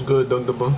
good, dunk the ball.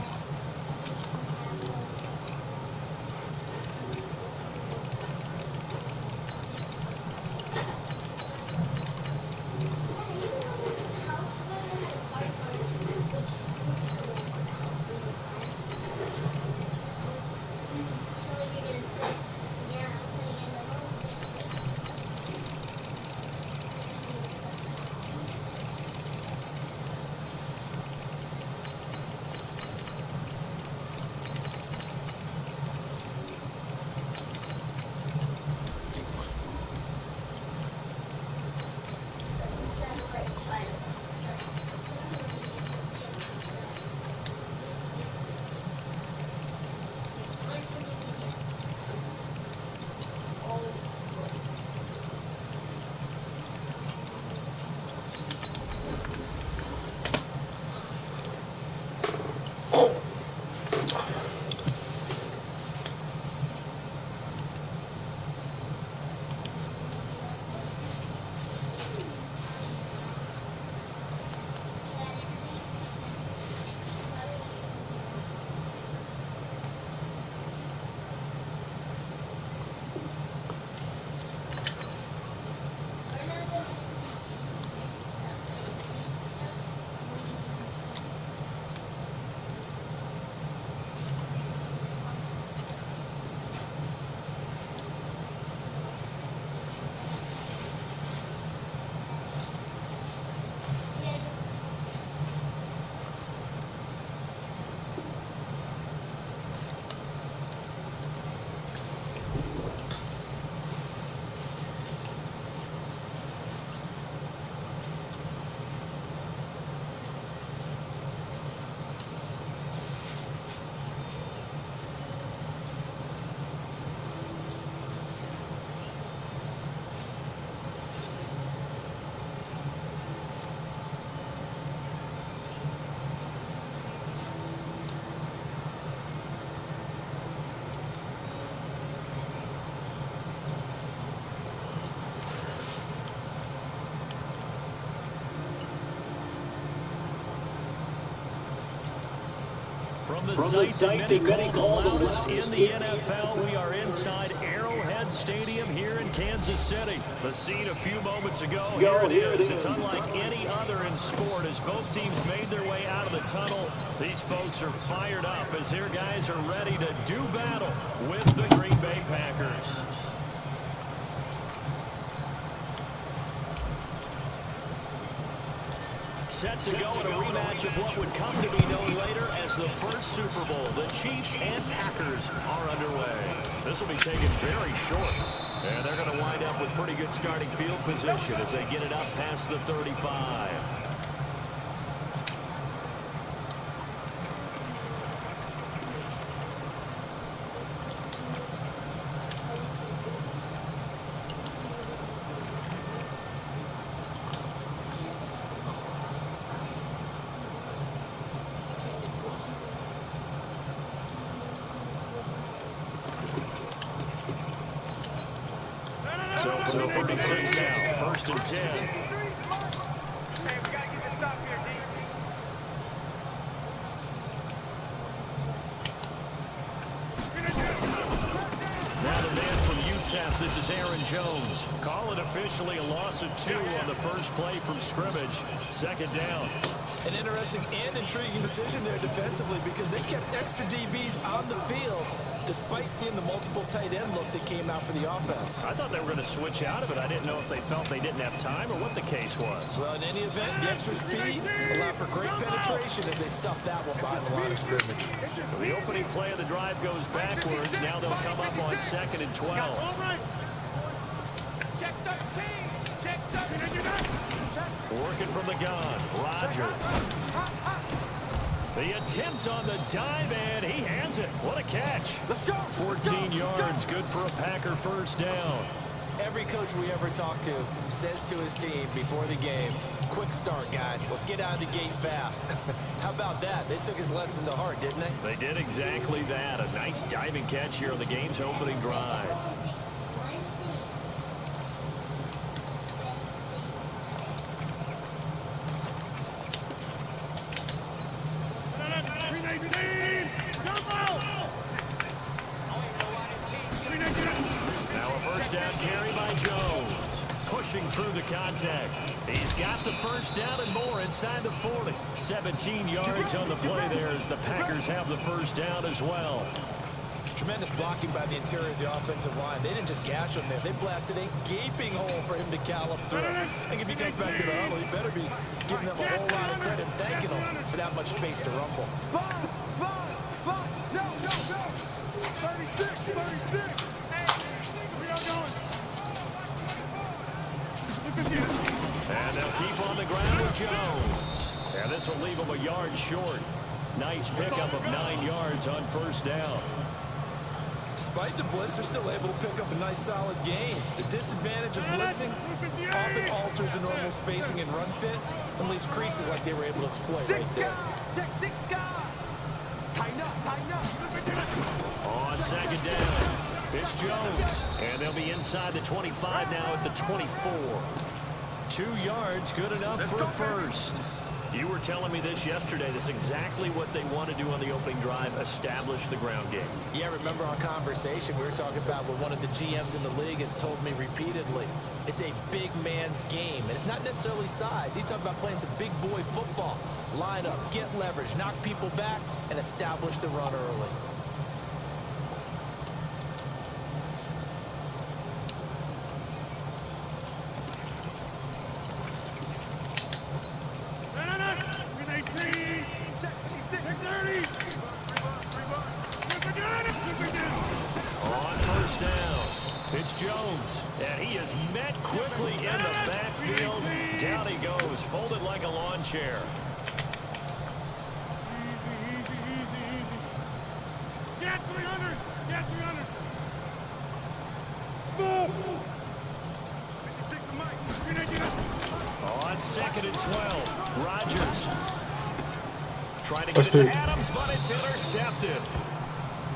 From the site that many call the loudest in the NFL, we are inside Arrowhead Stadium here in Kansas City. The scene a few moments ago, here it is. It's unlike any other in sport as both teams made their way out of the tunnel. These folks are fired up as their guys are ready to do battle with the Green Bay Packers. Set to go in a rematch of what would come to be known later as the first Super Bowl. The Chiefs and Packers are underway. This will be taken very short. And they're going to wind up with pretty good starting field position as they get it up past the 35. So from the 36 now, first and 10. Hey, we got to get this stop here, D. Now the man from UTEP, this is Aaron Jones. Call it officially a loss of 2 on the first play from scrimmage. Second down. An interesting and intriguing decision there defensively because they kept extra DBs on the field despite seeing the multiple tight end look that came out for the offense. I thought they were going to switch out of it. I didn't know if they felt they didn't have time or what the case was. Well, in any event, the extra speed allowed for great penetration as they stuffed that one behind the line of scrimmage. So the opening play of the drive goes backwards. Now they'll come up on 2nd and 12. Check 13. Check 13. Working from the gun, Rodgers. The attempt on the dive, and he has it. What a catch. 14 yards, good for a Packer first down. Every coach we ever talk to says to his team before the game, quick start, guys. Let's get out of the gate fast. How about that? They took his lesson to heart, didn't they? They did exactly that. A nice diving catch here on the game's opening drive. through the contact. He's got the first down and more inside the 40. 17 yards on the play there as the Packers have the first down as well. Tremendous blocking by the interior of the offensive line. They didn't just gash him there. They blasted a gaping hole for him to gallop through. I think if he comes back to the huddle, he better be giving them a whole lot of credit and thanking them for that much space to rumble. Spot! No! 36! Hey, where y'all going? And they'll keep on the ground with Jones. And this will leave him a yard short. Nice pickup of 9 yards on first down. Despite the blitz, they're still able to pick up a nice solid gain. The disadvantage of blitzing often alters the normal spacing and run fits and leaves creases like they were able to exploit right there. Check 6 guard. Tighten up. On second down, it's Jones. And they'll be inside the 25 now at the 24. 2 yards, good enough for a first. You were telling me this yesterday. This is exactly what they want to do on the opening drive, establish the ground game. Yeah, remember our conversation we were talking about what one of the GMs in the league has told me repeatedly. It's a big man's game, and it's not necessarily size. He's talking about playing some big boy football. Line up, get leverage, knock people back, and establish the run early. It's Jones, and he is met quickly in the backfield. Down he goes, folded like a lawn chair. Easy. Get 300. On second and 12, Rodgers trying to get it to Adams, but it's intercepted.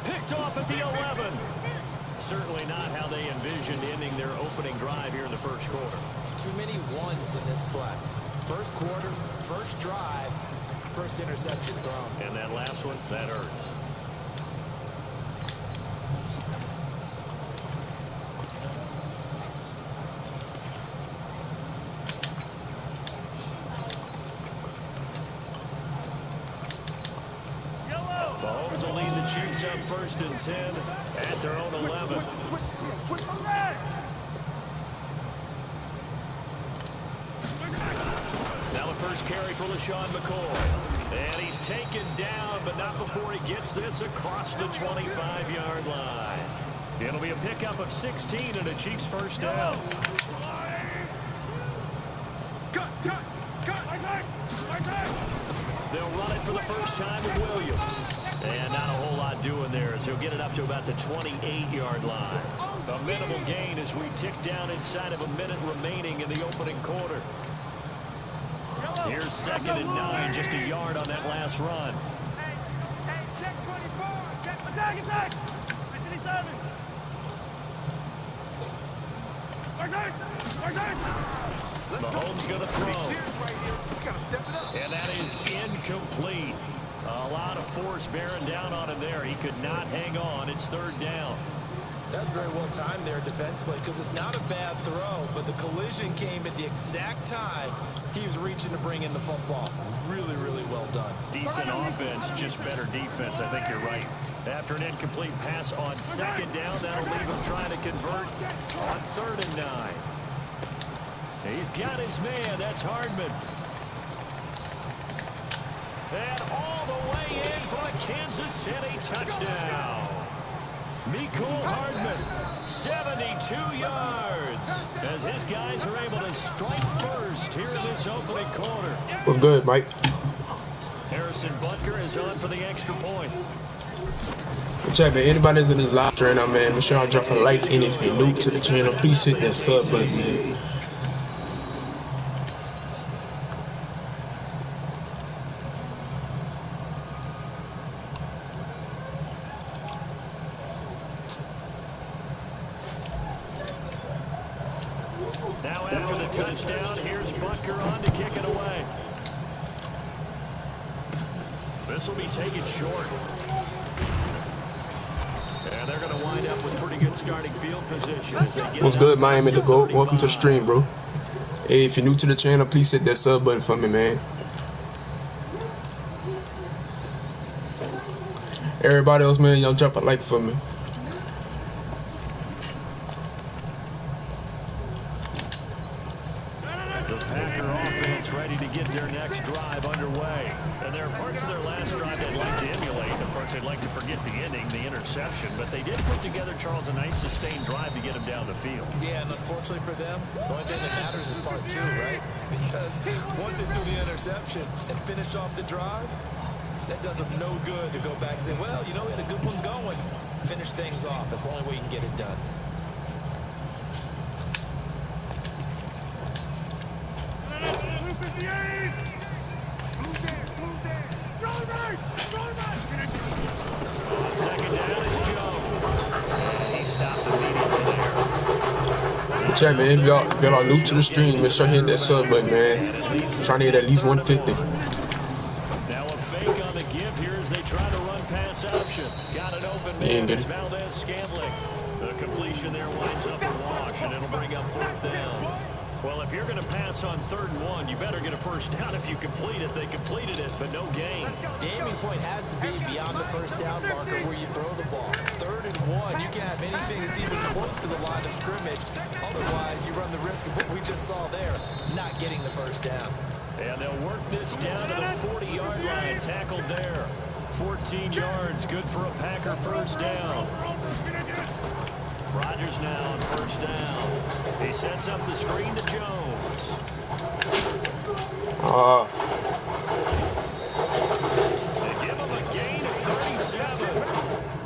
Picked off at the 11. Certainly not how they envisioned ending their opening drive here in the first quarter. Too many ones in this play. First quarter, first drive, first interception thrown. And that last one, that hurts. Mahomes will lead the Chiefs up first and 10 at their own 11. Now the first carry for LaShawn McCoy. And he's taken down, but not before he gets this across the 25-yard line. It'll be a pickup of 16 and a Chiefs first down. They'll run it for the first time with Williams. And not a whole lot doing there as he'll get it up to about the 28-yard line. A minimal gain as we tick down inside of a minute remaining in the opening quarter. Here's second and 9, just a yard on that last run. Hey, check 24. Attack. 57. Mahomes going to throw. And that is incomplete. A lot of force bearing down on him there. He could not hang on. It's third down. That's very well timed there defensively because it's not a bad throw, but the collision came at the exact time he was reaching to bring in the football. Really, really well done. Decent offense, just better defense. I think you're right. After an incomplete pass on second down, that'll leave him trying to convert on third and 9. He's got his man. That's Hardman. And all the way in for a Kansas City touchdown. Mecole Hardman, 72 yards, as his guys are able to strike first here in this opening quarter. What's good, Mike? Harrison Butker is on for the extra point. Check, man. Anybody that's in this live right now, man, make sure y'all drop a like. And if you're new to the channel, please hit that sub button, man. Now after the touchdown, here's Butker on to kick it away. This will be taken short. And they're going to wind up with pretty good starting field position. As they get What's good, Miami to go? Welcome to the stream, bro. Hey, if you're new to the channel, please hit that sub button for me, man. Everybody else, man, y'all drop a like for me. The Packer offense ready to get their next drive underway. And there are parts of their last drive they'd like to emulate. Of course, they'd like to forget the ending, the interception. But they did put together, Charles, a nice sustained drive to get them down the field. Yeah, and unfortunately for them, the only thing that matters is part two, right? Because once they do the interception and finish off the drive, that does them no good to go back and say, well, you know, we had a good one going. Finish things off. That's the only way you can get it done. Chat, man, if y'all are new to the stream, make sure you hit that sub button, man. I'm trying to hit at least 150. Now a fake on the give here as they try to run pass option. Got an open man. It's Valdez-Scantling. The completion there winds up a wash, and it'll bring up 4th down. Well, if you're going to pass on 3rd and 1, you better get a first down if you complete it. They completed it, but no gain. The aiming point has to be beyond the first down marker where you throw the ball. 3rd and 1, you can't have anything that's even close to the line of scrimmage. Otherwise, you run the risk of what we just saw there, not getting the first down. And they'll work this down to the 40-yard line. Tackled there. 14 yards, good for a Packer first down. Rodgers now on first down. He sets up the screen to Jones. They give him a gain of 37.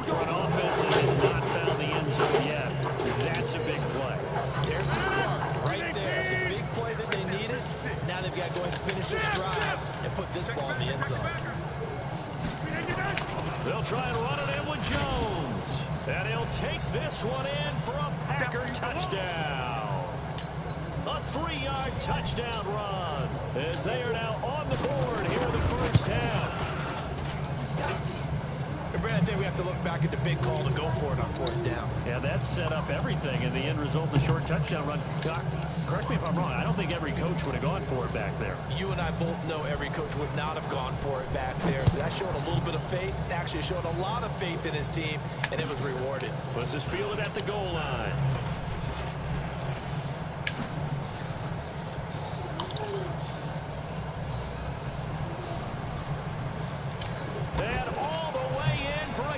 Front offense has not found the end zone yet. That's a big play. There's the spark right there. The big play that they needed. Now they've got to go ahead and finish this drive and put this ball in the end zone. They'll try and run it in with Jones. And he'll take this one in for a Packer touchdown. A 3-yard touchdown run as they are now on the board here in the first half. I think we have to look back at the big call to go for it on 4th down. Yeah, that set up everything, and the end result, the short touchdown run. Doc, correct me if I'm wrong. I don't think every coach would have gone for it back there. You and I both know every coach would not have gone for it back there. So that showed a little bit of faith. Actually showed a lot of faith in his team, and it was rewarded. Was this fielded at the goal line?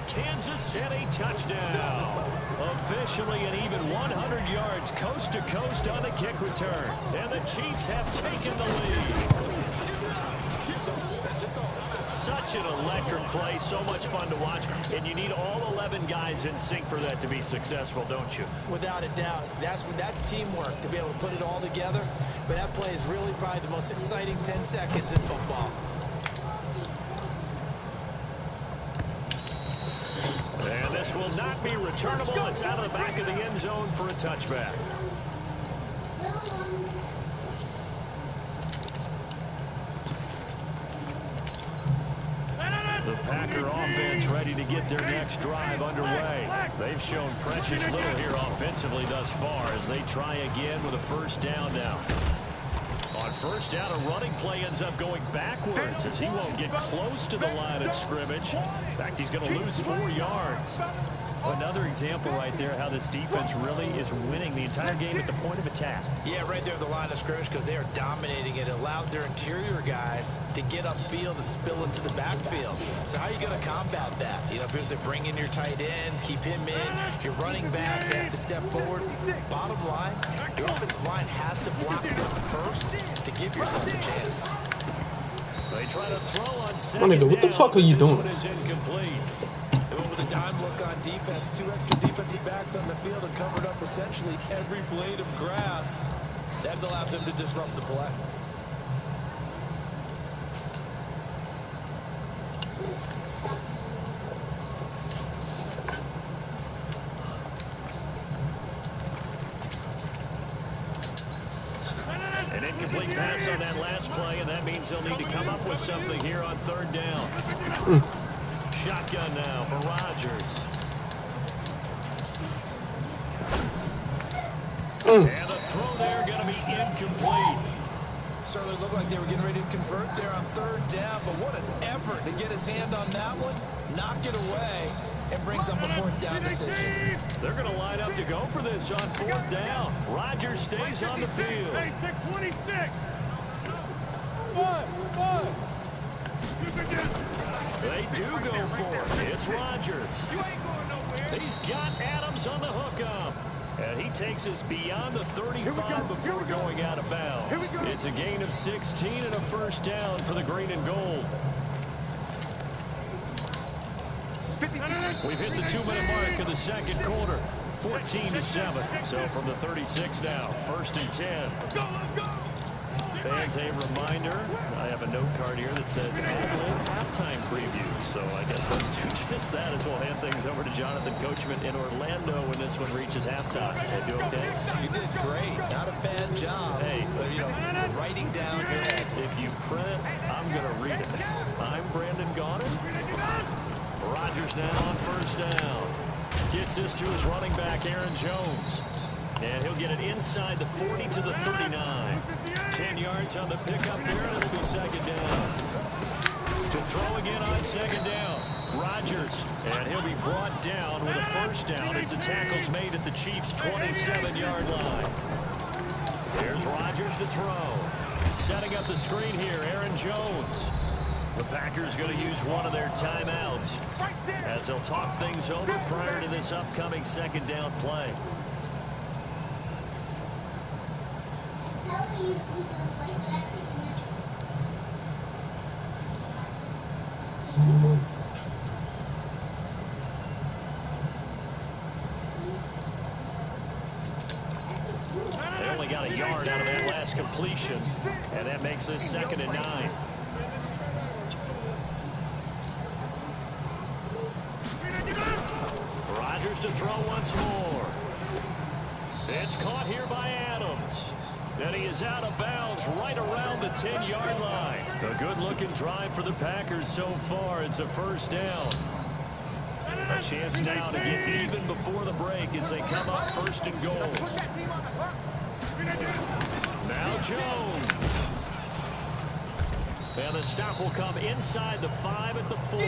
Kansas City touchdown. Officially an even 100 yards coast to coast on the kick return. And the Chiefs have taken the lead. Such an electric play, so much fun to watch. And you need all 11 guys in sync for that to be successful, don't you? Without a doubt. That's teamwork to be able to put it all together. But that play is really probably the most exciting 10 seconds in football. And this will not be returnable. It's out of the back of the end zone for a touchback. The Packer offense ready to get their next drive underway. They've shown precious little here offensively thus far as they try again with a first down now. On first down, a running play ends up going backwards as he won't get close to the line of scrimmage. In fact, he's going to lose 4 yards. Another example right there how this defense really is winning the entire game at the point of attack. Yeah, right there at the line of scrimmage because they are dominating it. It allows their interior guys to get upfield and spill into the backfield. So how are you going to combat that? You know, because they bring in your tight end, keep him in. Your running backs, they have to step forward. Bottom line, your offensive line has to block them first to give yourself a chance. They try to throw on second My nigga, what the fuck are you doing? This one is incomplete. They went with a dime look on defense. 2 extra defensive backs on the field and covered up essentially every blade of grass. That allowed them to disrupt the play. An incomplete pass on that last play, and that means they'll need to come up with something here on 3rd down. Shotgun now for Rodgers. And the throw there going to be incomplete. Certainly looked like they were getting ready to convert there on third down, but what an effort to get his hand on that one, knock it away, and brings up a fourth down decision. They're going to line up to go for this on fourth down. Rodgers stays on the field. Hey, 626. They do go for it. It's Rodgers. You ain't going nowhere. He's got Adams on the hookup. And he takes us beyond the 35 before going out of bounds. It's a gain of 16 and a first down for the green and gold. We've hit the 2-minute mark of the second quarter. 14-7. So from the 36 now, first and 10. Fans, a reminder, I have a note card here that says ad-lib halftime preview. So I guess let's do just that as we'll hand things over to Jonathan Coachman in Orlando when this one reaches halftime. They do okay? You did great. Not a bad job. Hey, but, you know, writing down your head. If you print it, I'm going to read it. I'm Brandon Goddard. Rodgers now on first down. Gets this to his running back, Aaron Jones. And he'll get it inside the 40 to the 39. 10 yards on the pickup there, and it'll be second down. To throw again on second down, Rodgers. And he'll be brought down with a first down as the tackle's made at the Chiefs' 27-yard line. Here's Rodgers to throw. Setting up the screen here, Aaron Jones. The Packers going to use one of their timeouts as they'll talk things over prior to this upcoming second down play. They only got a yard out of that last completion, and that makes this second and 9. Rodgers to throw once more. It's caught here by Adams. And he is out of bounds right around the 10-yard line. A good-looking drive for the Packers so far. It's a first down. A chance now to get even before the break as they come up first and goal. Now Jones. And the stop will come inside the 5 at the 4.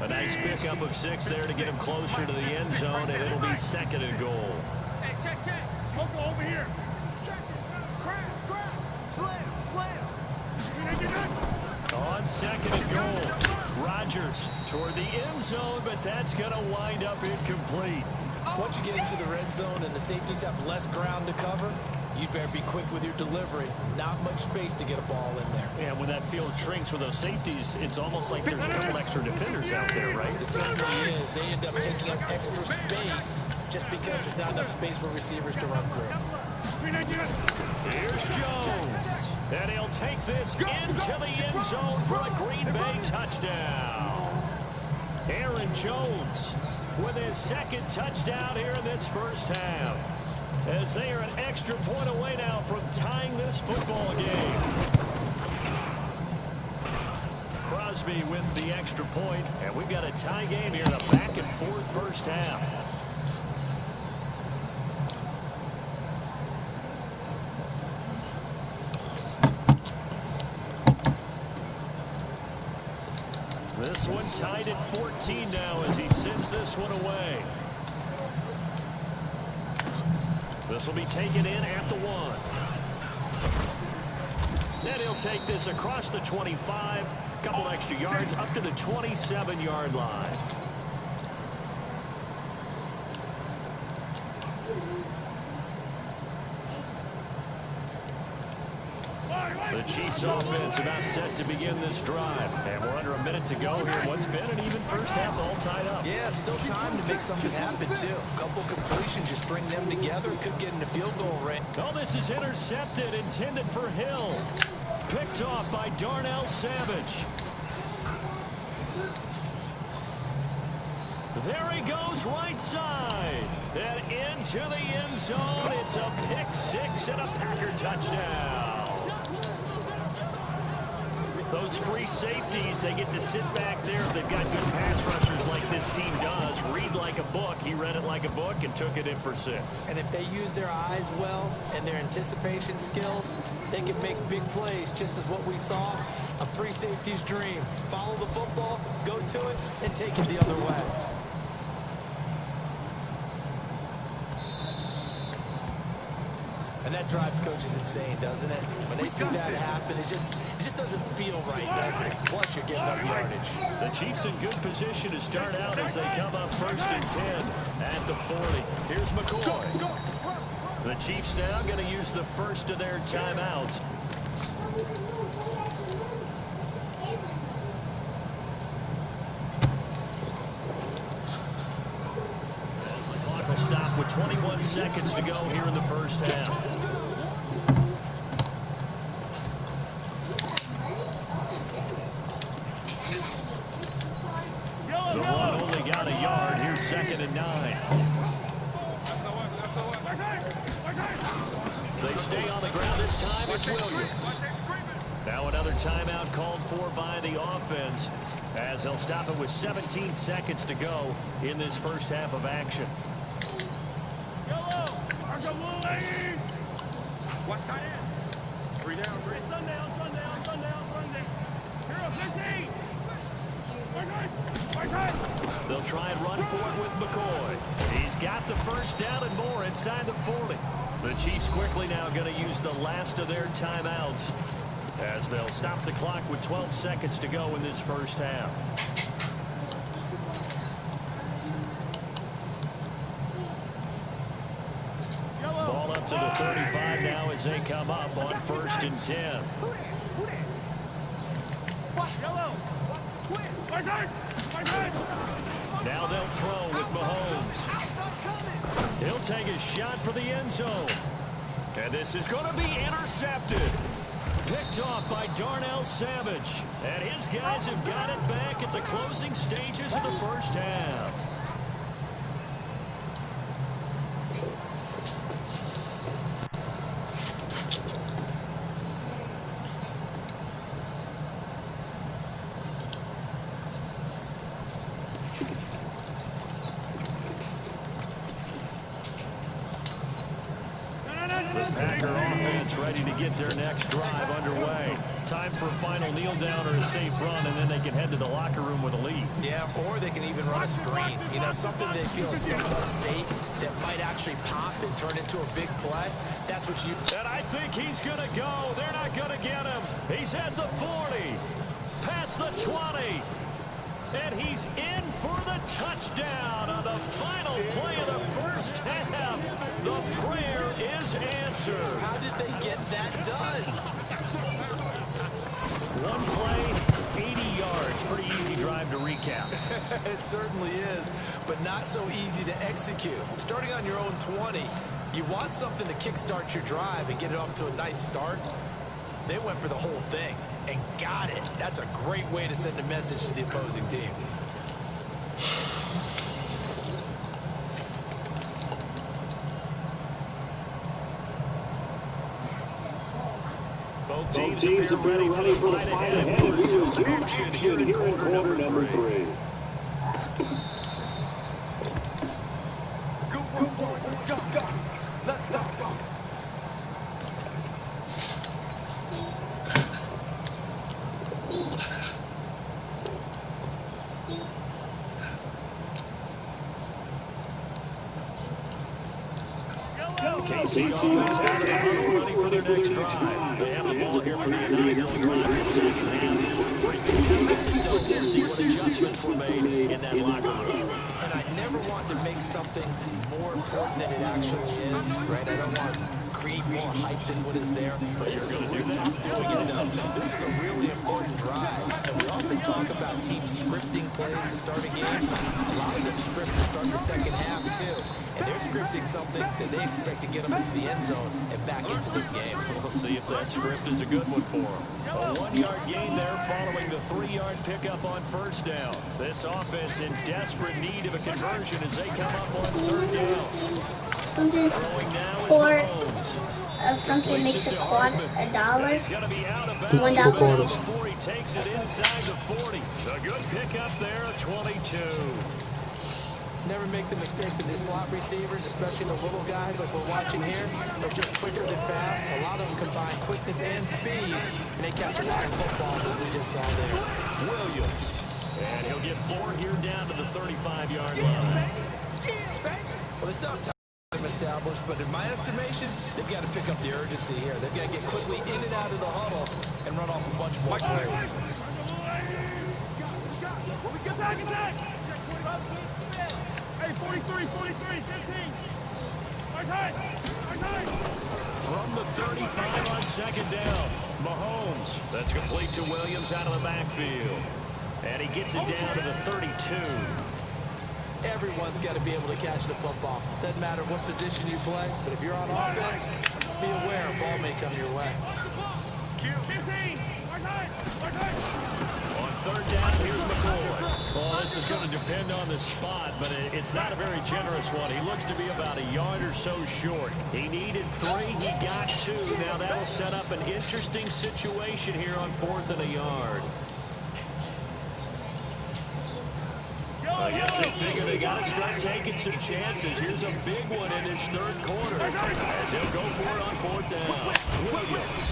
A nice pickup of 6 there to get him closer to the end zone, and it'll be second and goal. Hey, check. Coco over here. On second and goal, Rodgers toward the end zone, but that's going to wind up incomplete. Once you get into the red zone and the safeties have less ground to cover, you better be quick with your delivery. Not much space to get a ball in there. And when that field shrinks with those safeties, it's almost like there's a couple extra defenders out there, right? It certainly is. They end up taking up extra space just because there's not enough space for receivers to run through. Here's Jones. And he'll take this into the end zone for a Green Bay touchdown. Aaron Jones with his second touchdown here in this first half, as they are an extra point away now from tying this football game. Crosby with the extra point, and we've got a tie game here in a back-and-forth first half. This one tied at 14 now as he sends this one away. This will be taken in at the 1. Then he'll take this across the 25, couple extra yards up to the 27-yard line. The Chiefs offense about set to begin this drive. And we're under a minute to go here. What's been an even first half all tied up. Yeah, still time to make something happen, too. A couple completions, you string them together, could get into field goal range. Oh, this is intercepted, intended for Hill. Picked off by Darnell Savage. There he goes right side. And into the end zone. It's a pick 6 and a Packer touchdown. Those those free safeties, they get to sit back there. They've got good pass rushers like this team does. Read like a book. He read it like a book and took it in for 6. And if they use their eyes well and their anticipation skills, they can make big plays, just as what we saw. A free safety's dream. Follow the football, go to it, and take it the other way. And that drives coaches insane, doesn't it? When they see that happen, it just doesn't feel right, does it? Plus, you're giving up yardage. The Chiefs in good position to start out as they come up 1st and 10 at the 40. Here's McCoy. The Chiefs now going to use the first of their timeouts. As the clock will stop with 21 seconds to go here in the first half. The run only got a yard. Here's 2nd and 9. They stay on the ground this time. It's Williams. Now another timeout called for by the offense as they'll stop it with 17 seconds to go in this first half of action. Watch tight end. 3 down, 3. Sundown. Hero 15. They'll try and run for it with McCoy. He's got the first down and more inside the 40. The Chiefs quickly now going to use the last of their timeouts as they'll stop the clock with 12 seconds to go in this first half. Ball up to the 35 now as they come up on 1st and 10. Now they'll throw with Mahomes. He'll take a shot for the end zone. And this is going to be intercepted. Picked off by Darnell Savage. And his guys have got it back at the closing stages of the first half. Packer offense ready to get their next drive underway. Time for a final kneel down or a safe run, and then they can head to the locker room with a lead. Yeah, or they can even run a screen. You know, something they feel is somewhat safe that might actually pop and turn into a big play. That's what you... And I think he's going to go. They're not going to get him. He's at the 40. Past the 20. And he's in for the touchdown on the final play of the first half. The prayer is answered. How did they get that done? One play, 80 yards. Pretty easy drive to recap. It certainly is, but not so easy to execute. Starting on your own 20, you want something to kickstart your drive and get it off to a nice start. They went for the whole thing and got it. That's a great way to send a message to the opposing team. Both teams appear ready for the fight ahead. Here's action here in quarter number 3. KC offense out of the huddle, ready for their next drive. They have the ball here for the United We'll see what adjustments were made in that locker room. And I never want to make something more important than it actually is, right? I don't want to create more hype than what is there. But this is a really important drive. And we often talk about teams scripting plays to start a game. A lot of them script to start the second half, too. And they're scripting something that they expect to get them into the end zone and back into this game. We'll see if that script is a good one for them. A 1-yard gain there following the 3-yard pickup on first down. This offense in desperate need of a conversion as they come up on third down. Throwing now is Mahomes. of something makes a $1. Two quarters. Before he takes it inside the 40. A good pickup there, a 22. Never make the mistake that the slot receivers, especially the little guys like we're watching here, are just quicker than fast. A lot of them combine quickness and speed, and they catch a lot of footballs, as we just saw there. Williams. And he'll get 4 here down to the 35-yard line. Well, they still have time established, but in my estimation, they've got to pick up the urgency here. They've got to get quickly in and out of the huddle and run off a bunch more plays. Hey, 43, 15. From the 35 on second down, Mahomes. That's complete to Williams out of the backfield. And he gets it down to the 32. Everyone's got to be able to catch the football. Doesn't matter what position you play, but if you're on offense, be aware a ball may come your way. On third down, here's McCoy. Well, this is going to depend on the spot, but it's not a very generous one. He looks to be about a yard or so short. He needed 3, he got 2. Now that'll set up an interesting situation here on 4th and a yard. I guess they figure they got to start taking some chances. Here's a big one in this third quarter as he'll go for it on 4th down. Williams.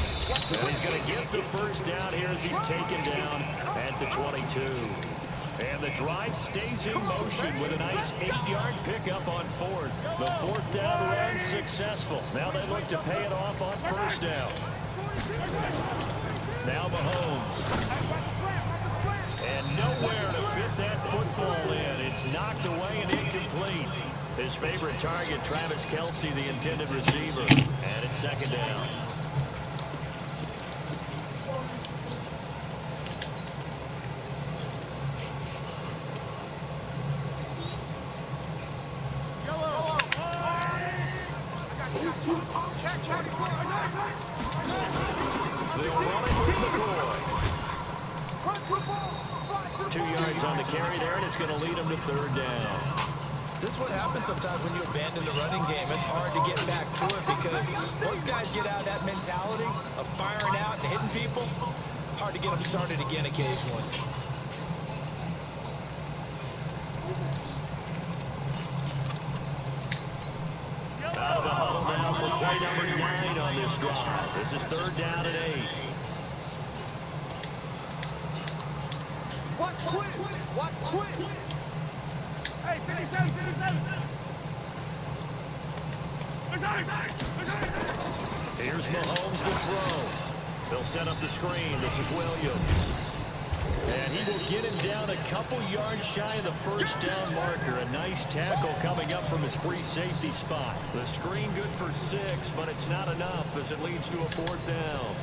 And he's going to get the first down here as he's taken down at the 22. And the drive stays in motion with a nice 8-yard pickup on 4th. The 4th down run successful. Now they look to pay it off on 1st down. Now Mahomes. And nowhere to fit that football in. It's knocked away and incomplete. His favorite target, Travis Kelce, the intended receiver. And it's 2nd down. They're running with McCoy. 2 yards on the carry there, and it's going to lead them to 3rd down. This is what happens sometimes when you abandon the running game. It's hard to get back to it because once guys get out of that mentality of firing out and hitting people, hard to get them started again occasionally. Out of the huddle now for play number 9 on this drive. This is 3rd down and 8. Watch quick. Hey, 57. Here's Mahomes to throw. They'll set up the screen. This is Williams. And he will get him down a couple yards shy of the 1st down marker. A nice tackle coming up from his free safety spot. The screen good for 6, but it's not enough as it leads to a 4th down.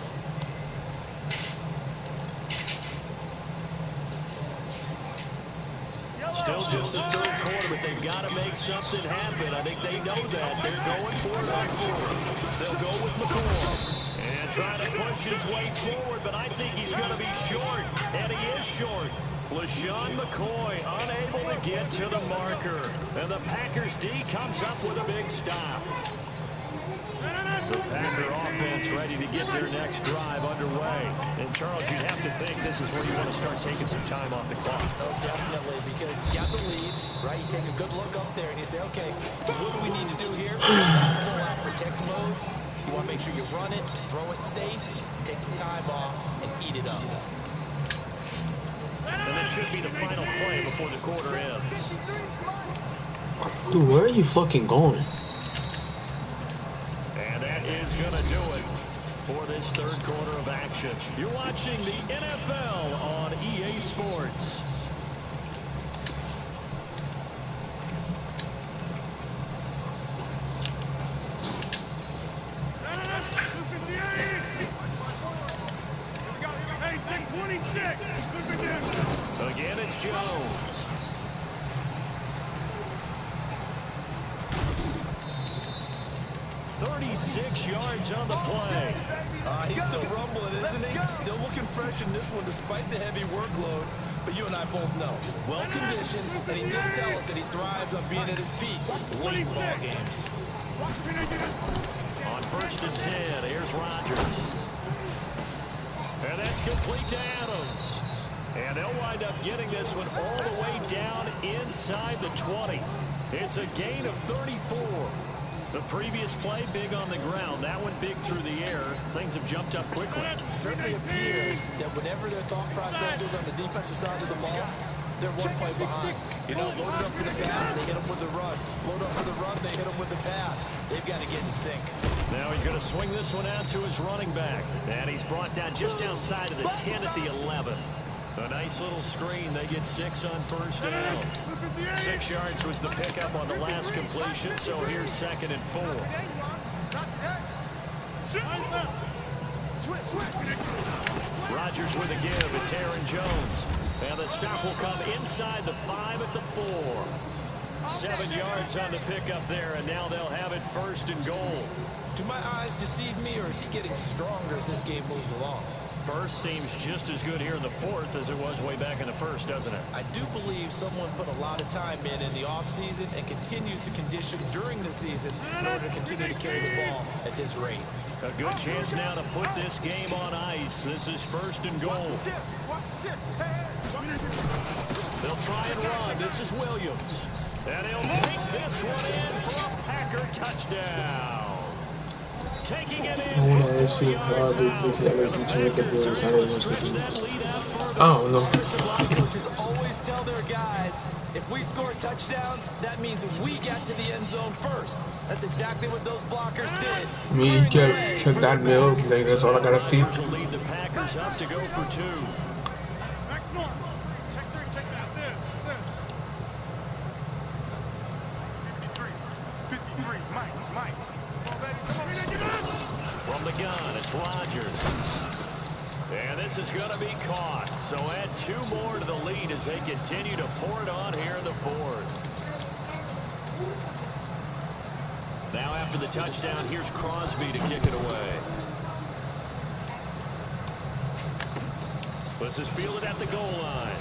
Still just the 3rd quarter, but they've got to make something happen. I think they know that. They're going for it on 4th. They'll go with McCoy. And trying to push his way forward, but I think he's going to be short. And he is short. LaShawn McCoy unable to get to the marker. And the Packers D comes up with a big stop. The Packer offense ready to get their next drive underway. And Charles, you'd have to think this is where you want to start taking some time off the clock. Oh, definitely, because you got the lead, right? You take a good look up there and you say, okay, what do we need to do here? Full-out protect mode. You want to make sure you run it, throw it safe, take some time off, and eat it up. And this should be the final play before the quarter ends. Dude, where are you fucking going? And that is going to do it for this 3rd quarter of action. You're watching the NFL on EA Sports. Again, it's Jones. .36 yards on the play. He's still rumbling, isn't he? Still looking fresh in this one despite the heavy workload. But you and I both know, well-conditioned, and he did tell us that he thrives on being at his peak late in ball games. On first and 10. Here's Rodgers. And that's complete to Adams. And they'll wind up getting this one all the way down inside the 20. It's a gain of 34. The previous play, big on the ground. That one big through the air. Things have jumped up quickly. It certainly appears that whatever their thought process is on the defensive side of the ball, they're one play behind. You know, loaded up for the pass, they hit them with the run. Load up for the run, they hit them with the pass. They've got to get in sync. Now he's going to swing this one out to his running back. And he's brought down just outside of the 10 at the 11. A nice little screen. They get 6 on first down. 6 yards was the pickup on the last completion, so here's 2nd and 4. Rodgers with a give. It's Aaron Jones. And the stop will come inside the 5 at the 4. 7 yards on the pickup there, and now they'll have it 1st and goal. Do my eyes deceive me, or is he getting stronger as this game moves along? First seems just as good here in the 4th as it was way back in the 1st, doesn't it? I do believe someone put a lot of time in the offseason and continues to condition during the season in order to continue to carry the ball at this rate. A good chance now to put this game on ice. This is 1st and goal. They'll try and run. This is Williams. And he'll take this one in for a Packer touchdown. Taking it in. I want to ask you how they fix it like each of the boys. I don't know. A lot of coaches always tell their guys, if we score touchdowns, that means we got to the end zone first. That's exactly what those blockers did. Me kept that mill. Like, that's all I gotta see. Lead the Packers up to go for 2. From the gun, it's Rodgers. And this is going to be caught. So add 2 more to the lead as they continue to pour it on here in the 4th. Now after the touchdown, here's Crosby to kick it away. This is fielded at the goal line.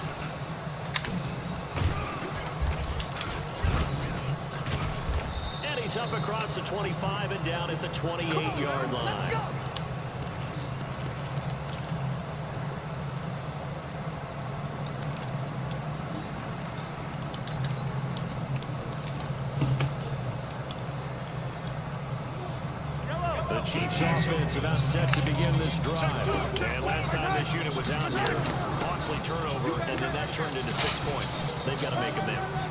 He's up across the 25 and down at the 28-yard line. The Chiefs offense about set to begin this drive. And last time this unit was out here, costly turnover, and then that turned into 6 points. They've got to make amends.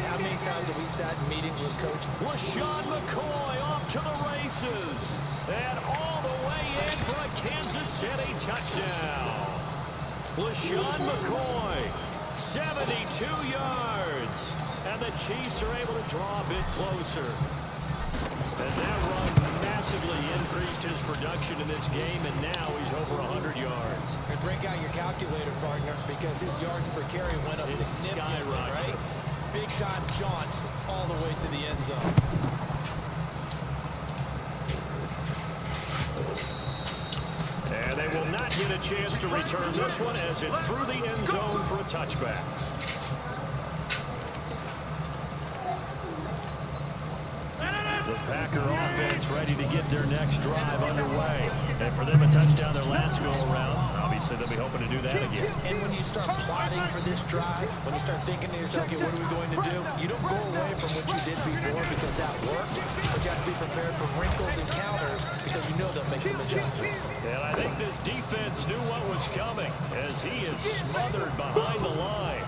How many times have we sat in meetings with Coach LaShawn McCoy off to the races. And all the way in for a Kansas City touchdown. LaShawn McCoy, 72 yards. And the Chiefs are able to draw a bit closer. And that run massively increased his production in this game, and now he's over 100 yards. And break out your calculator, partner, because his yards per carry went up significantly, right? Big-time jaunt all the way to the end zone. And they will not get a chance to return this one as it's through the end zone for a touchback. The Packer offense ready to get their next drive underway. And for them, a touchdown their last go-around. Obviously, they'll be hoping to do that again. And when you start plotting for this drive, when you start thinking to yourself, okay, what are we going to do? You don't go away from what you did before because that worked, but you have to be prepared for wrinkles and counters because you know they'll make some adjustments. And I think this defense knew what was coming as he is smothered behind the line.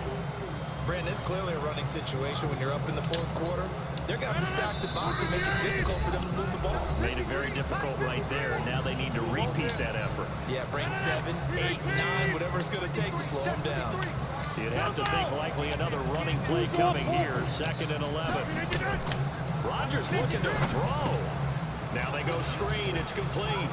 Brandon, it's clearly a running situation when you're up in the 4th quarter. They're going to have to stack the box and make it difficult for them to move the ball. Made it very difficult right there. Now they need to repeat that effort. Yeah, bring 7, 8, 9, whatever it's going to take to slow them down. You'd have to think likely another running play coming here. 2nd and 11. Rodgers looking to throw. Now they go screen. It's complete.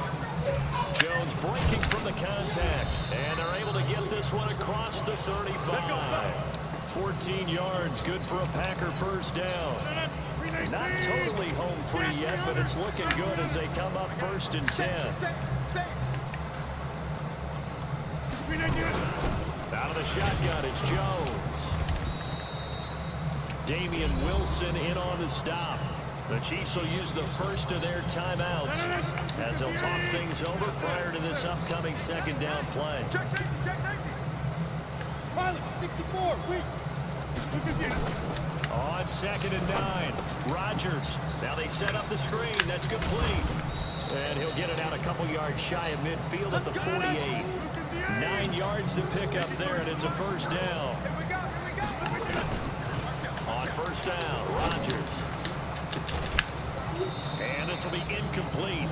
Jones breaking from the contact. And they're able to get this one across the 35. 14 yards, good for a Packer first down. Not totally home free yet, but it's looking good as they come up 1st and 10. Out of the shotgun, it's Jones. Damian Wilson in on the stop. The Chiefs will use the first of their timeouts as they'll talk things over prior to this upcoming second down play. Check safety, check safety. Pilot, 64, weak. On 2nd and 9, Rodgers. Now they set up the screen. That's complete. And he'll get it out a couple yards shy of midfield at the 48. 9 yards to pick up there, and it's a first down. On first down, Rodgers. And this will be incomplete.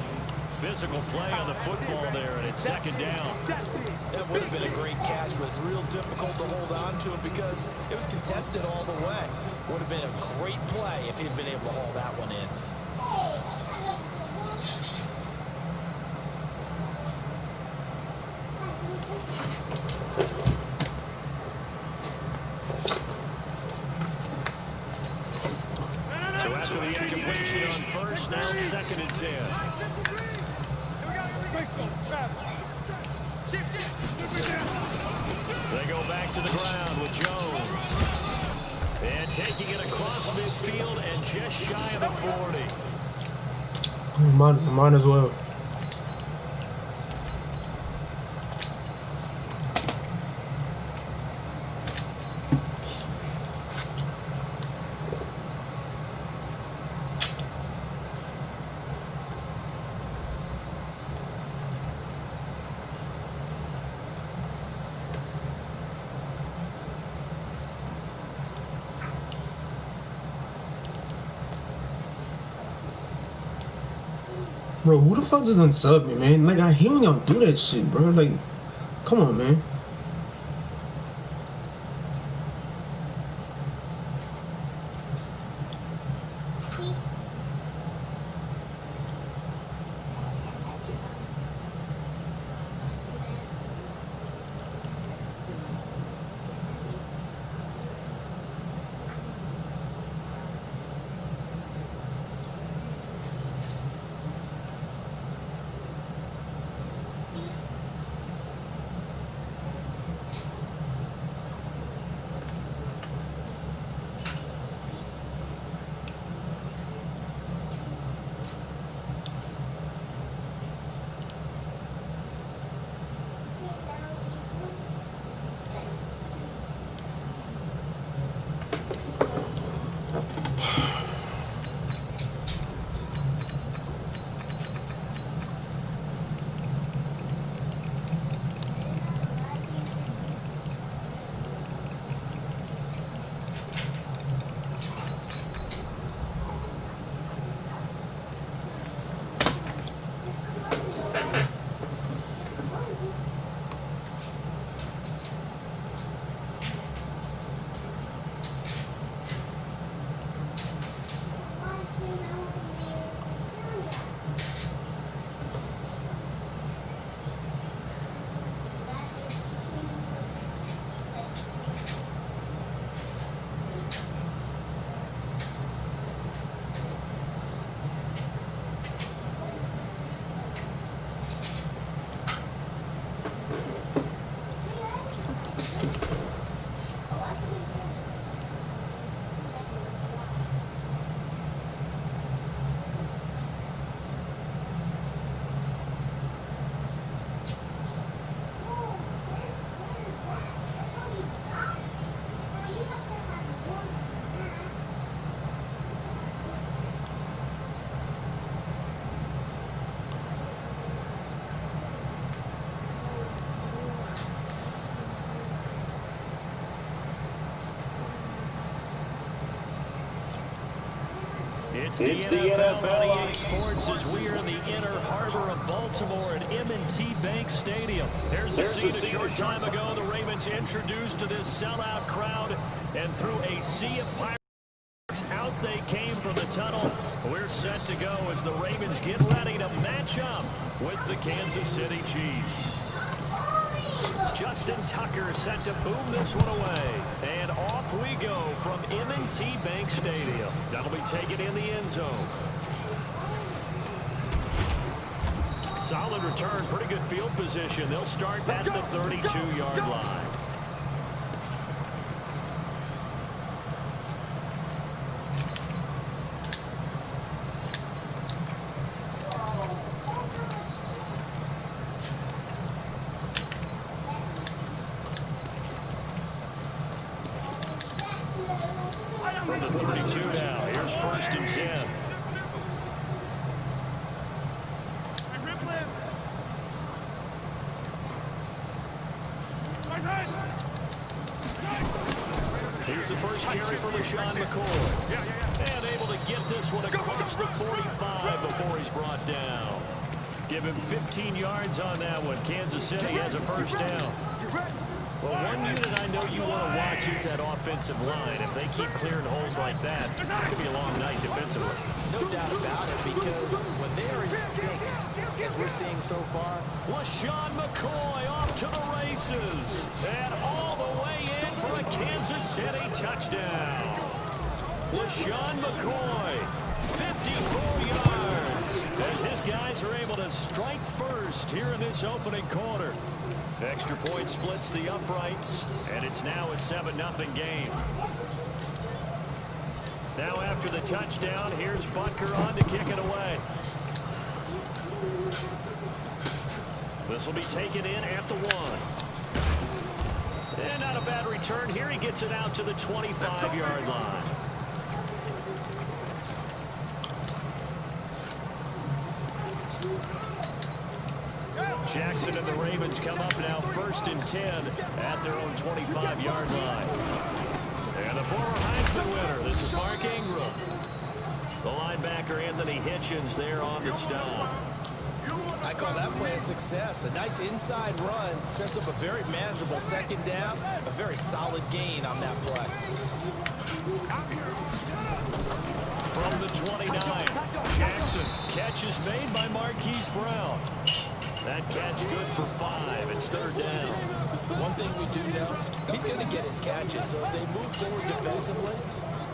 Physical play on the football there, and it's second down. That would have been a great catch, but it's real difficult to hold on to it because it was contested all the way. Would have been a great play if he'd been able to haul that one in. So after the incompletion on first, now 2nd and 10. They go back to the ground with Jones. And taking it across midfield and just shy of the 40. Mine as well. Bro, who the fuck just unsub me, man? Like, I hate when y'all do that shit, bro. Like, come on, man. It's the NFL on EA Sports as we are in the inner harbor of Baltimore at M&T Bank Stadium. There's a scene a short time ago the Ravens introduced to this sellout crowd, and through a sea of pirates, out they came from the tunnel. We're set to go as the Ravens get ready to match up with the Kansas City Chiefs. Justin Tucker set to boom this one away. And off we go from M&T Bank Stadium. That'll be taken in the end zone. Solid return, pretty good field position. They'll start at the 32-yard line. first and 10. Here's the first carry for LaShawn McCoy. And able to get this one across the 45 before he's brought down. Give him 15 yards on that one. Kansas City has a first down. Well, one unit I know you want to watch is that offensive line. If they keep clearing holes like that, it could be a long night defensively. No doubt about it, because when they are in sync, as we're seeing so far, LaShawn McCoy off to the races. And all the way in for a Kansas City touchdown. LaShawn McCoy, 54 yards. And his guys are able to strike first here in this opening quarter. Extra point splits the uprights, and it's now a 7-0 game. Now after the touchdown, here's Butker on to kick it away. This will be taken in at the 1. And not a bad return here. He gets it out to the 25-yard line. Jackson and the Ravens come up now first and 10 at their own 25-yard line. And the former Heisman winner, this is Mark Ingram. The linebacker Anthony Hitchens there on the stop. I call that play a success. A nice inside run sets up a very manageable second down. A very solid gain on that play. From the 29, Jackson. Catch is made by Marquise Brown. That catch good for 5. It's third down. One thing we do know, he's going to get his catches. So as they move forward defensively,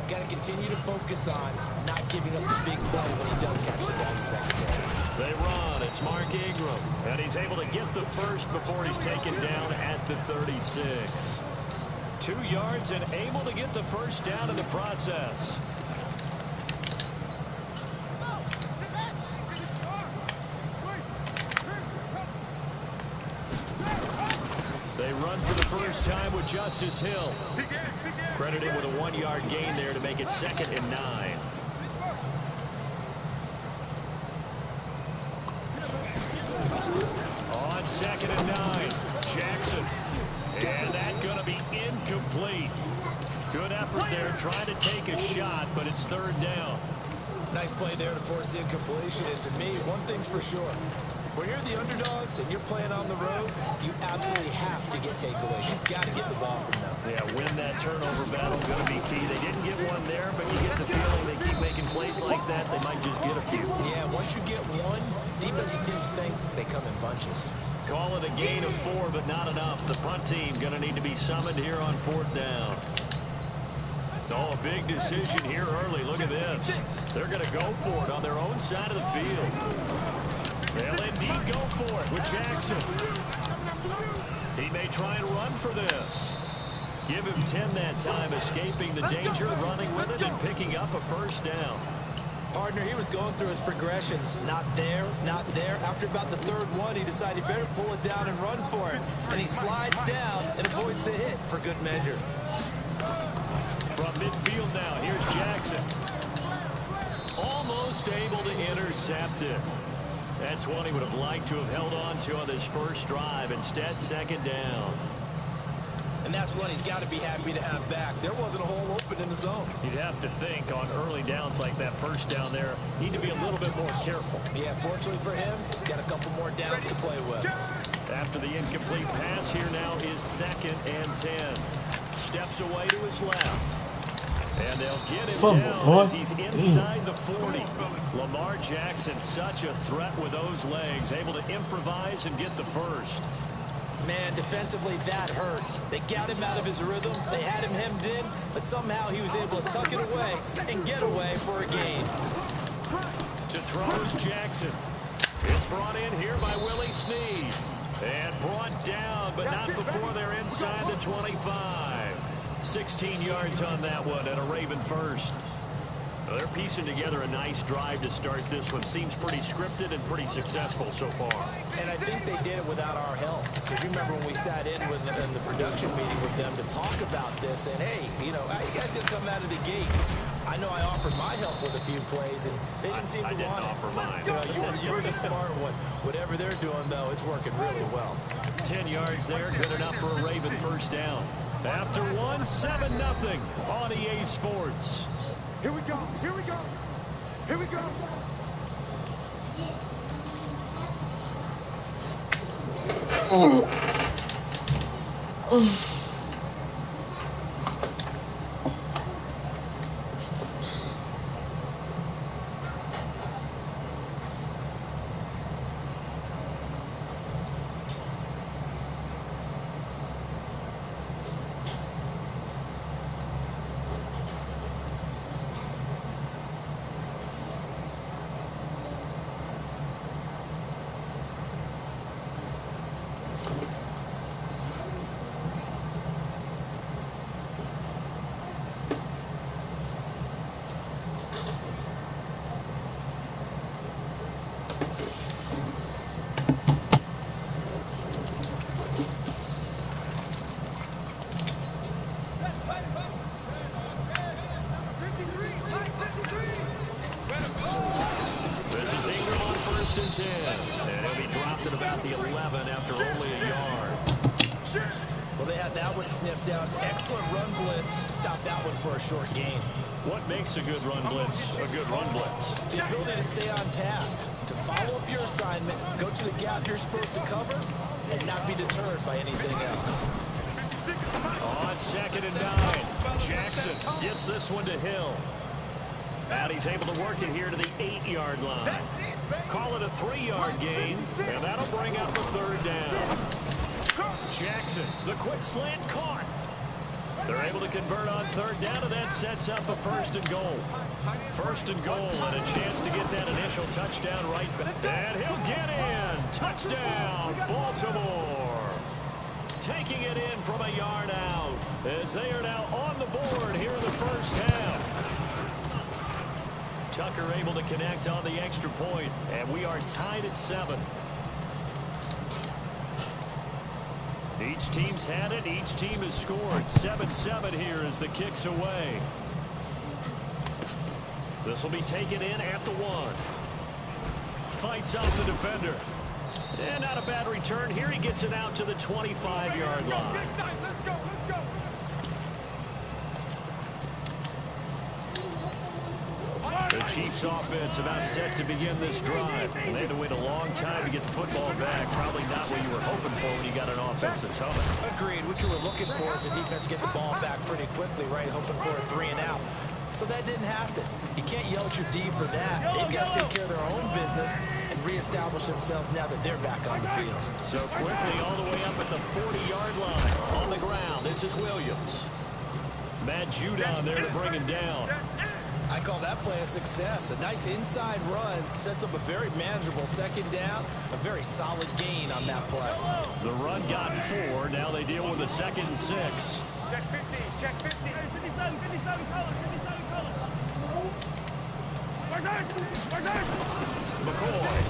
got to continue to focus on not giving up the big play when he does catch the ball in the second down. They run. It's Mark Ingram. And he's able to get the first before he's taken down at the 36. 2 yards and able to get the first down in the process. They run for the first time with Justice Hill. Credited with a 1-yard gain there to make it 2nd and 9. On 2nd and 9, Jackson. And that's going to be incomplete. Good effort there, trying to take a shot, but it's third down. Nice play there to force the incompletion. And to me, one thing's for sure. When you're the underdogs and you're playing on the road, you absolutely have to get takeaways. You've got to get the ball from them. Yeah, win that turnover battle, going to be key. They didn't get one there, but you get the feeling they keep making plays like that, they might just get a few. Yeah, once you get one, defensive teams think they come in bunches. Call it a gain of 4, but not enough. The punt team going to need to be summoned here on 4th down. Oh, a big decision here early. Look at this. They're going to go for it on their own side of the field. They'll indeed go for it with Jackson. He may try and run for this. Give him 10 that time, escaping the danger, running with it, and picking up a first down. Partner, he was going through his progressions. Not there, not there. After about the 3rd one, he decided he better pull it down and run for it. And he slides down and avoids the hit for good measure. From midfield now, here's Jackson. Almost able to intercept it. That's one he would have liked to have held on to on this first drive. Instead, 2nd down. And that's one he's got to be happy to have back. There wasn't a hole open in the zone. You'd have to think on early downs like that first down there, need to be a little bit more careful. Yeah, fortunately for him, got a couple more downs to play with. After the incomplete pass, here now is 2nd and 10. Steps away to his left. And they'll get him down as he's inside the 40. Lamar Jackson, such a threat with those legs, able to improvise and get the first. Man, defensively, that hurts. They got him out of his rhythm. They had him hemmed in, but somehow he was able to tuck it away and get away for a gain. To throw is Jackson. It's brought in here by Willie Snead. And brought down, but not before they're inside the 25. 16 yards on that one and a Raven first. Well, they're piecing together a nice drive to start this one. Seems pretty scripted and pretty successful so far. And I think they did it without our help. Because you remember when we sat in the production meeting with them to talk about this, and hey, you know, how you guys gonna come out of the gate? I know I offered my help with a few plays, and they didn't seem to want it. I didn't offer mine. You were the smart one. Whatever they're doing, though, it's working really well. 10 yards there, good enough for a Raven first down. After one, 7-0 on EA Sports. Here we go. Here we go. Here we go. And he'll be dropped at about the 11 after only a yard. Well, they had that one sniffed out. Excellent run blitz. Stop that one for a short gain. What makes a good run blitz a good run blitz? The ability to stay on task, to follow up your assignment, go to the gap you're supposed to cover, and not be deterred by anything else. On 2nd and 9, Jackson gets this one to Hill. And he's able to work it here to the 8-yard line. Call it a 3-yard gain, and that'll bring up the 3rd down. Jackson, the quick slant caught. They're able to convert on 3rd down, and that sets up a 1st and goal. 1st and goal, and a chance to get that initial touchdown right back. And he'll get in. Touchdown, Baltimore. Taking it in from a yard out, as they are now on the board here in the first half. Tucker able to connect on the extra point, and we are tied at 7. Each team's had it. Each team has scored. 7-7 here as the kick's away. This will be taken in at the 1. Fights off the defender. And not a bad return. Here he gets it out to the 25-yard line. Let's go. The Chiefs offense about set to begin this drive. They had to wait a long time to get the football back. Probably not what you were hoping for when you got an offensive tunnel. Agreed. What you were looking for is the defense get the ball back pretty quickly, right? Hoping for a 3 and out. So that didn't happen. You can't yell at your D for that. They've got to take care of their own business and reestablish themselves now that they're back on the field. So quickly all the way up at the 40-yard line. On the ground, this is Williams. Matt Judon there to bring him down. I call that play a success. A nice inside run sets up a very manageable 2nd down. A very solid gain on that play. The run got 4. Now they deal with a 2nd and 6. Check 50. Check 50. 57 color. McCoy.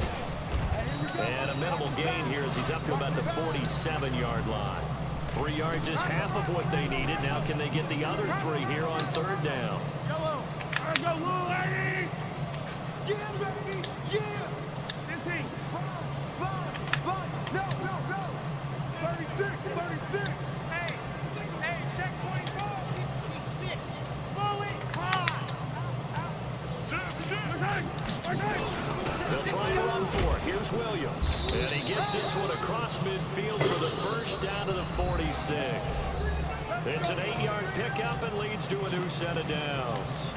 And a minimal gain here as he's up to about the 47-yard line. 3 yards is half of what they needed. Now can they get the other 3 here on 3rd down? Go, Lou, Eddie! Yeah, baby! Yeah! This thing! Run! No! 36! Hey, check 24! 66! Bully! They'll try and run for it. Here's Williams. And he gets this one across midfield for the first down to the 46. It's an 8-yard pickup and leads to a new set of downs.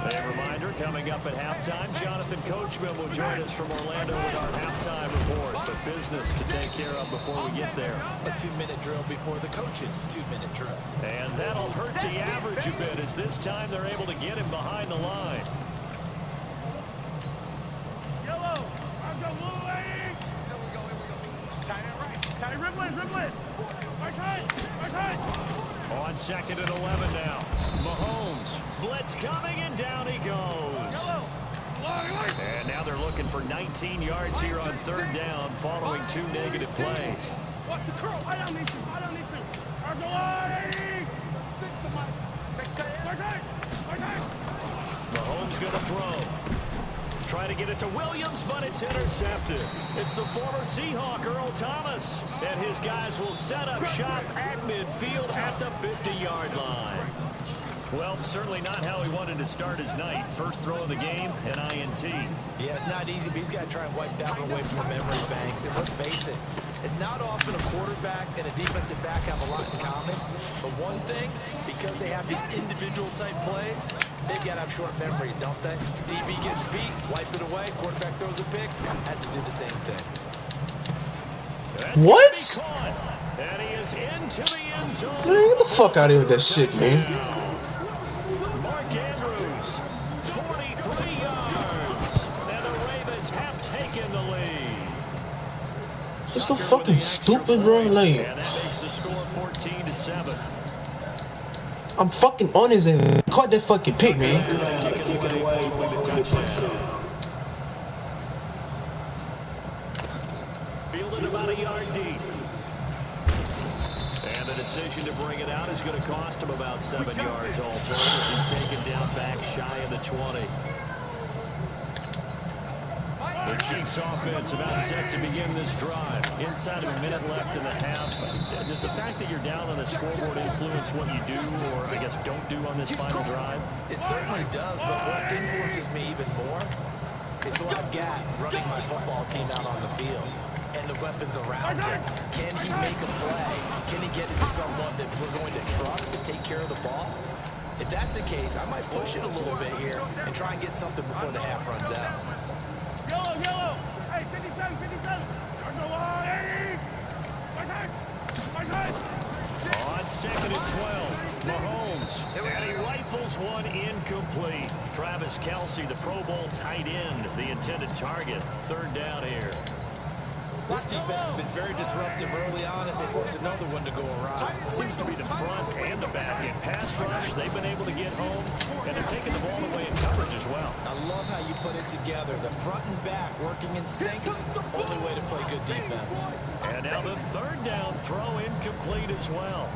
A reminder, coming up at halftime, Jonathan Coachman will join us from Orlando with our halftime report. But business to take care of before we get there. A 2-minute drill before the coach's 2-minute drill. And that'll hurt the average a bit as this time they're able to get him behind the line. Yellow! I'll go blue, Eddie! Here we go. Tight end right. Tight end, Riblet! Right side! On 2nd and 11 now. Mahomes, blitz coming, and down he goes. And now they're looking for 19 yards here on 3rd down following 2 negative plays. Watch the curl. I don't need to. I'll go, Eddie! Mahomes going to throw. Try to get it to Williams, but it's intercepted. It's the former Seahawk, Earl Thomas. And his guys will set up shop at midfield at the 50-yard line. Well, certainly not how he wanted to start his night. First throw of the game, an INT. Yeah, it's not easy, but he's got to try and wipe that one away from the memory banks. And let's face it, it's not often a quarterback and a defensive back have a lot in common. But one thing, because they have these individual type plays, they've got to have short memories, don't they? DB gets beat, wipe it away, quarterback throws a pick, has to do the same thing. That's what? And he is into the end zone. Man, get the fuck out of here with that shit, man. Mark Andrews, 43 yards. And the Ravens have taken the lead. Just so fucking stupid, bro. Like, And that makes the score 14-7. I'm fucking on his end. Caught that fucking pick, man. Fielded about a yard deep. And the decision to bring it out is going to cost him about 7 yards all told as he's taken down back shy of the 20. The Chiefs offense about set to begin this drive. Inside of a minute left in the half. Does the fact that you're down on the scoreboard influence what you do or, I guess, don't do on this final drive? It certainly does, but what influences me even more is who I've got running my football team out on the field and the weapons around him. Can he make a play? Can he get it to someone that we're going to trust to take care of the ball? If that's the case, I might push it a little bit here and try and get something before the half runs out. Yellow, yellow. Hey, 57, 57. There's a long 80. My side. My side. On 2nd and 12, Mahomes, and he rifles one incomplete. Travis Kelce, the Pro Bowl tight end, the intended target. 3rd down here. This defense has been very disruptive early on as they force another one to go awry. Seems to be the front and the back. In pass rush, they've been able to get home, and they're taking the ball away in coverage as well. I love how you put it together. The front and back working in sync. Only way to play good defense. And now the 3rd down throw incomplete as well.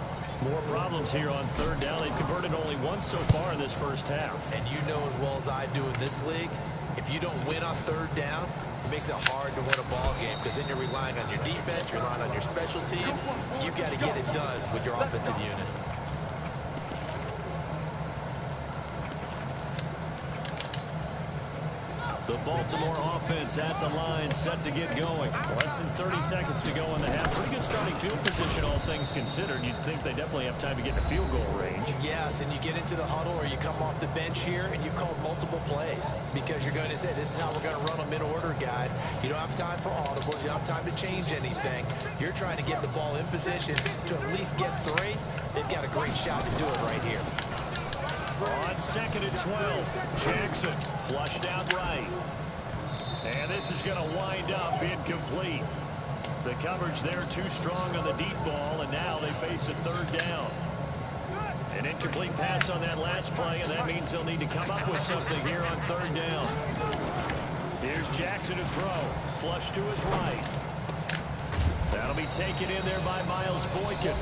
More problems here on 3rd down. They've converted only once so far in this first half. And you know as well as I do in this league, if you don't win on 3rd down, it makes it hard to win a ball game because then you're relying on your defense, you're relying on your special teams. You've got to get it done with your offensive unit. The Baltimore offense at the line, set to get going. Less than 30 seconds to go in the half. Pretty good starting field position, all things considered. You'd think they definitely have time to get to field goal range. Yes, and you get into the huddle or you come off the bench here and you've called multiple plays because you're going to say, this is how we're going to run them in order, guys. You don't have time for audibles. You don't have time to change anything. You're trying to get the ball in position to at least get 3. They've got a great shot to do it right here. On 2nd and 12, Jackson flushed out right. And this is going to wind up incomplete. The coverage there too strong on the deep ball, and now they face a 3rd down. An incomplete pass on that last play, and that means they'll need to come up with something here on 3rd down. Here's Jackson to throw. Flush to his right. That'll be taken in there by Miles Boykin.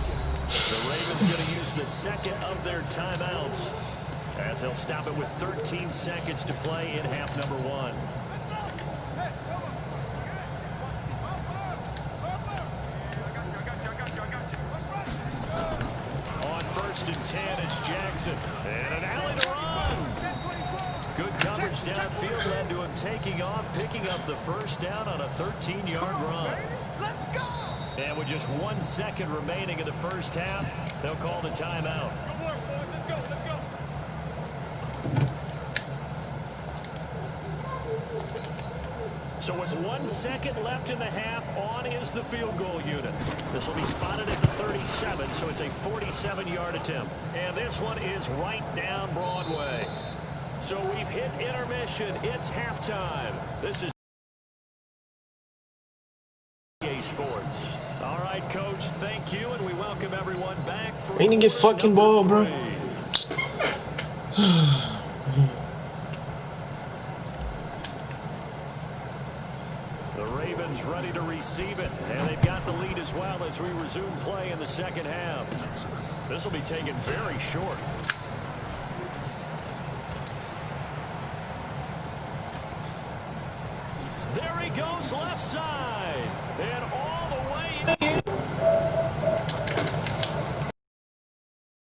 The Ravens going to use the 2nd of their timeouts as they'll stop it with 13 seconds to play in half number 1. On 1st and 10, it's Jackson. And an alley to run. Good coverage downfield led to him taking off, picking up the 1st down on a 13-yard run. Let's go. And with just 1 second remaining in the first half, they'll call the timeout. Let's go, let's go. So with 1 second left in the half, on is the field goal unit. This will be spotted at the 37, so it's a 47-yard attempt. And this one is right down Broadway. So we've hit intermission. It's halftime. This is EA Sports. All right, Coach, thank you, and we welcome everyone back for ain't get fucking ball, bro. The Ravens ready to receive it, and they've got the lead as well as we resume play in the second half. This will be taken very short. goes left side. And all the way in.